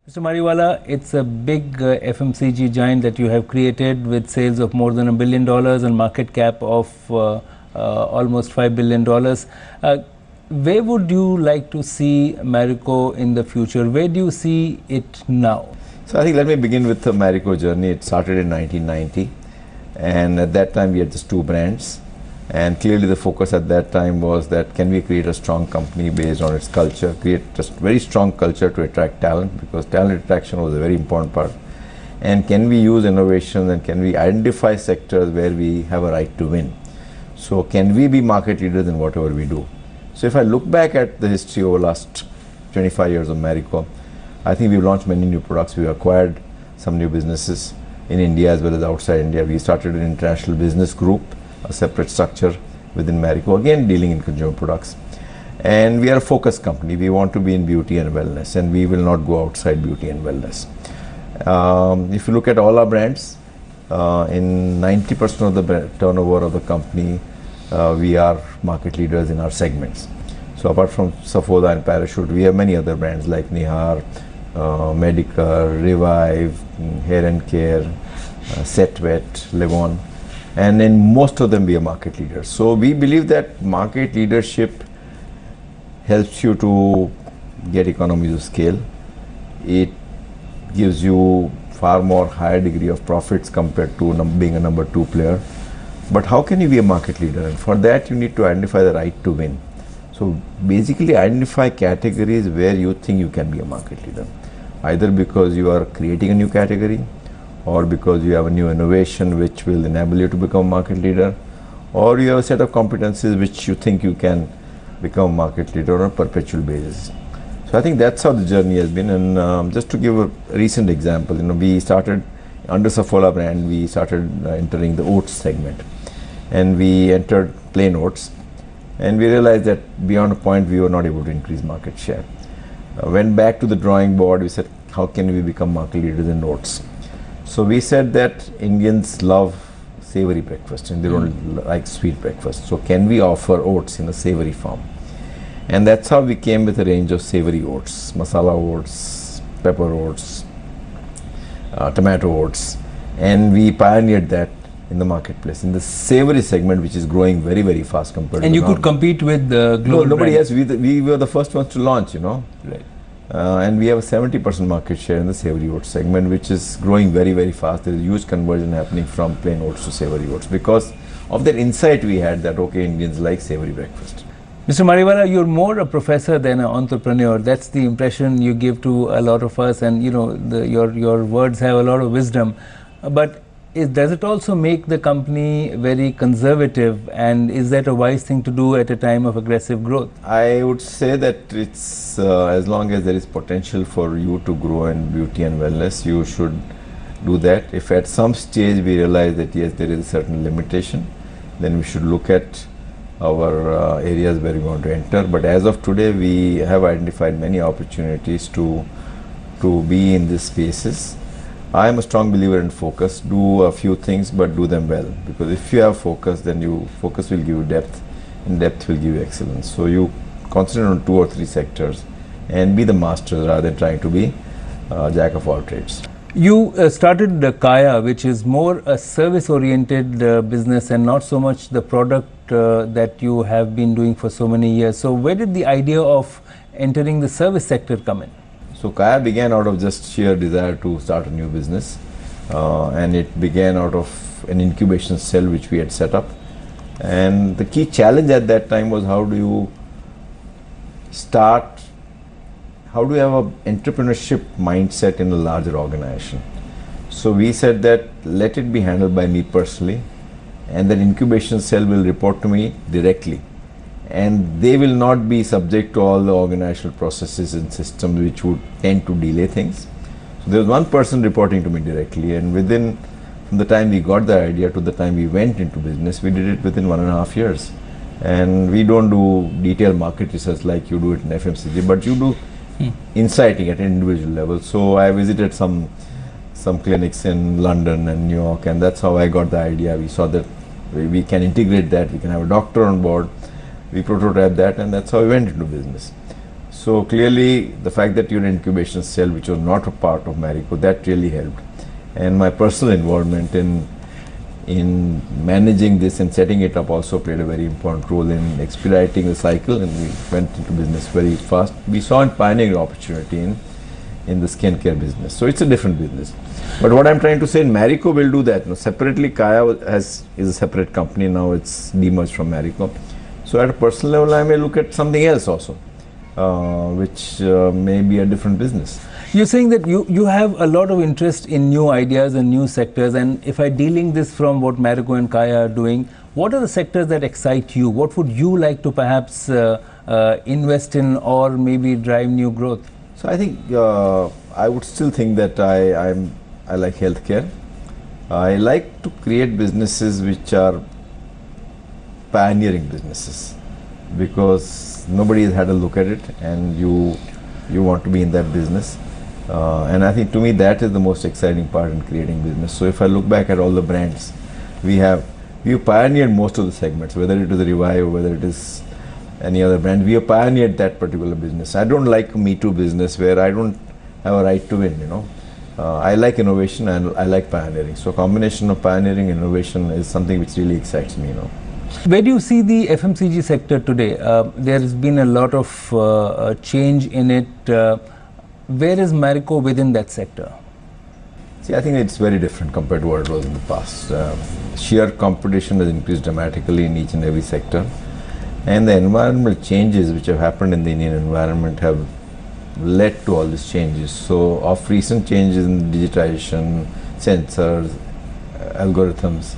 Mr. Mariwala, it's a big FMCG giant that you have created with sales of more than $1 billion and market cap of almost $5 billion. Where would you like to see Marico in the future? Where do you see it now? So I think let me begin with the Marico journey. It started in 1990, and at that time we had just two brands, and clearly the focus at that time was that can we create a strong company based on its culture, create a very strong culture to attract talent, because talent attraction was a very important part, and can we use innovation and can we identify sectors where we have a right to win. So can we be market leaders in whatever we do. So if I look back at the history over the last 25 years of Marico, I think we've launched many new products. We've acquired some new businesses in India as well as outside India. We started an international business group, a separate structure within Marico, again dealing in consumer products. And we are a focused company. We want to be in beauty and wellness, and we will not go outside beauty and wellness. If you look at all our brands, in 90% of the turnover of the company, we are market leaders in our segments. So apart from Saffola and Parachute, we have many other brands like Nihar, Medicare, Revive, Hair and Care, Set Wet, Levon, and in most of them we are market leaders. So we believe that market leadership helps you to get economies of scale. It gives you far more higher degree of profits compared to being a number two player. But how can you be a market leader? And for that you need to identify the right to win. So basically identify categories where you think you can be a market leader, either because you are creating a new category, or because you have a new innovation which will enable you to become a market leader, or you have a set of competencies which you think you can become a market leader on a perpetual basis. So I think that's how the journey has been. And just to give a recent example, we started under Saffola brand, we started entering the oats segment, and we entered plain oats, and we realized that beyond a point we were not able to increase market share. Went back to the drawing board. We said, how can we become market leaders in oats? So we said that Indians love savory breakfast and they don't like sweet breakfast. So can we offer oats in a savory form? And that's how we came with a range of savory oats, masala oats, pepper oats, tomato oats, and we pioneered that in the marketplace in the savory segment, which is growing very, very fast compared to. And you could compete with the global nobody brands. else. We were the first ones to launch, Right. And we have a 70% market share in the savory oats segment, which is growing very, very fast. There is huge conversion happening from plain oats to savory oats because of that insight we had that okay, Indians like savory breakfast. Mr. Mariwala, you're more a professor than an entrepreneur. That's the impression you give to a lot of us, and your words have a lot of wisdom. But does it also make the company very conservative, and is that a wise thing to do at a time of aggressive growth? I would say that it's as long as there is potential for you to grow in beauty and wellness, you should do that. If at some stage we realize that yes, there is a certain limitation, then we should look at our areas where we want to enter. But as of today, we have identified many opportunities to be in these spaces. I am a strong believer in focus. Do a few things, but do them well. Because if you have focus, then focus will give you depth, and depth will give you excellence. So you concentrate on 2 or 3 sectors, and be the master rather than trying to be jack of all trades. You started Kaya, which is more a service-oriented business and not so much the product that you have been doing for so many years. So where did the idea of entering the service sector come in? So Kaya began out of just sheer desire to start a new business, and it began out of an incubation cell which we had set up. And the key challenge at that time was how do you have an entrepreneurship mindset in a larger organization. So we said that let it be handled by me personally, and that incubation cell will report to me directly. And they will not be subject to all the organizational processes and systems which would tend to delay things. So there was one person reporting to me directly, and from the time we got the idea to the time we went into business, we did it within 1.5 years. And we don't do detailed market research like you do it in FMCG, but you do insighting at an individual level. So I visited some clinics in London and New York, and that's how I got the idea. We saw that we can integrate that, we can have a doctor on board. We prototyped that, and that's how we went into business. So clearly, the fact that you're an incubation cell, which was not a part of Marico, that really helped. And my personal involvement in managing this and setting it up also played a very important role in expediting the cycle, and we went into business very fast. We saw a pioneering opportunity in the skincare business. So it's a different business. But what I'm trying to say, Marico will do that. Now, separately, Kaya is a separate company now. It's demerged from Marico. So at a personal level, I may look at something else also, which may be a different business. You're saying that you have a lot of interest in new ideas and new sectors, and if I delink this from what Marico and Kaya are doing, what are the sectors that excite you? What would you like to perhaps invest in or maybe drive new growth? So I think I would still think that I like healthcare. I like to create businesses which are pioneering businesses, because nobody has had a look at it, and you want to be in that business. And I think to me that is the most exciting part in creating business. So if I look back at all the brands we pioneered most of the segments, whether it is Revive, whether it is any other brand, we have pioneered that particular business. I don't like Me Too business where I don't have a right to win, I like innovation and I like pioneering. So combination of pioneering and innovation is something which really excites me, Where do you see the FMCG sector today? There has been a lot of change in it. Where is Marico within that sector? See, I think it's very different compared to what it was in the past. Sheer competition has increased dramatically in each and every sector. And the environmental changes which have happened in the Indian environment have led to all these changes. So, of recent changes in digitization, sensors, algorithms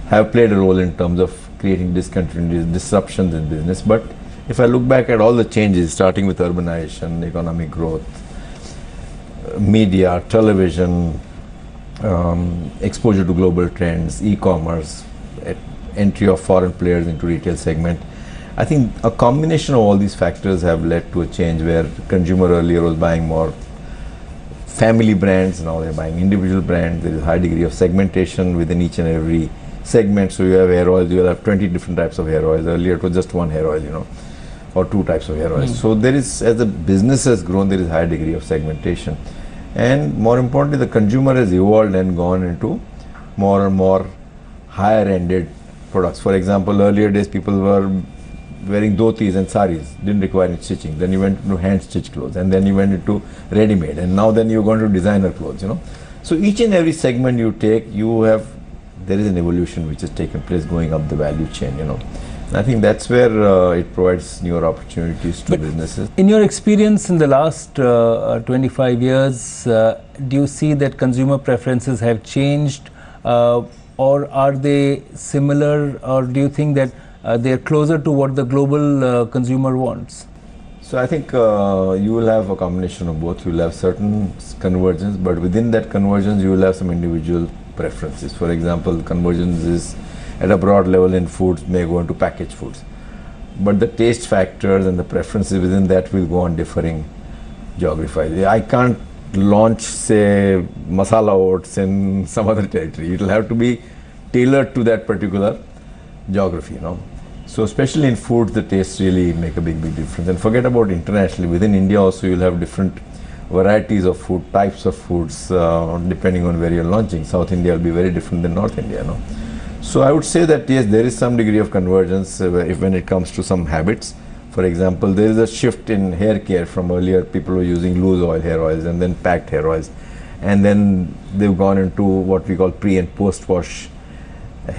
have played a role in terms of creating discontinuities, disruptions in business. But if I look back at all the changes, starting with urbanization, economic growth, media, television, exposure to global trends, e-commerce, entry of foreign players into retail segment, I think a combination of all these factors have led to a change where consumer earlier was buying more family brands, now they're buying individual brands. There is a high degree of segmentation within each and every segment. So you have hair oils, you will have 20 different types of hair oils. Earlier it was just one hair oil, or two types of hair oils. So there is, as the business has grown, there is high degree of segmentation. And more importantly, the consumer has evolved and gone into more and more higher ended products. For example, earlier days people were wearing dhotis and saris, didn't require any stitching. Then you went into hand stitched clothes, and then you went into ready made, and now then you're going to designer clothes, So each and every segment you take, there is an evolution which has taken place going up the value chain, And I think that's where it provides newer opportunities to businesses. In your experience in the last 25 years, do you see that consumer preferences have changed, or are they similar, or do you think that they are closer to what the global consumer wants? So I think you will have a combination of both. You will have certain convergence, but within that convergence you will have some individual preferences. For example, convergence is at a broad level in foods may go into packaged foods, but the taste factors and the preferences within that will go on differing geography. I can't launch, say, masala oats in some other territory. It will have to be tailored to that particular geography, So especially in foods, the tastes really make a big difference. And forget about internationally. Within India also, you'll have different varieties of food, types of foods, depending on where you're launching. South India will be very different than North India, So I would say that yes, there is some degree of convergence when it comes to some habits. For example, there is a shift in hair care. From earlier, people were using loose oil hair oils and then packed hair oils, and then they've gone into what we call pre and post wash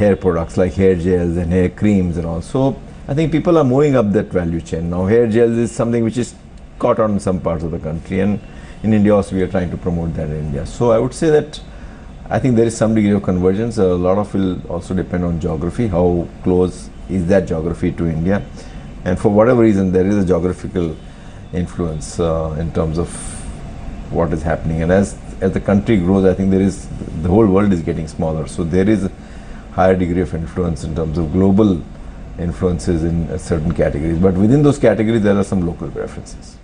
hair products like hair gels and hair creams and all. So I think people are moving up that value chain now. Hair gels is something which is caught on in some parts of the country, and in India also we are trying to promote that in India. So I would say that I think there is some degree of convergence. A lot of it will also depend on geography. How close is that geography to India? And for whatever reason, there is a geographical influence in terms of what is happening. And as the country grows, I think the whole world is getting smaller. So there is a higher degree of influence in terms of global influences in certain categories. But within those categories, there are some local preferences.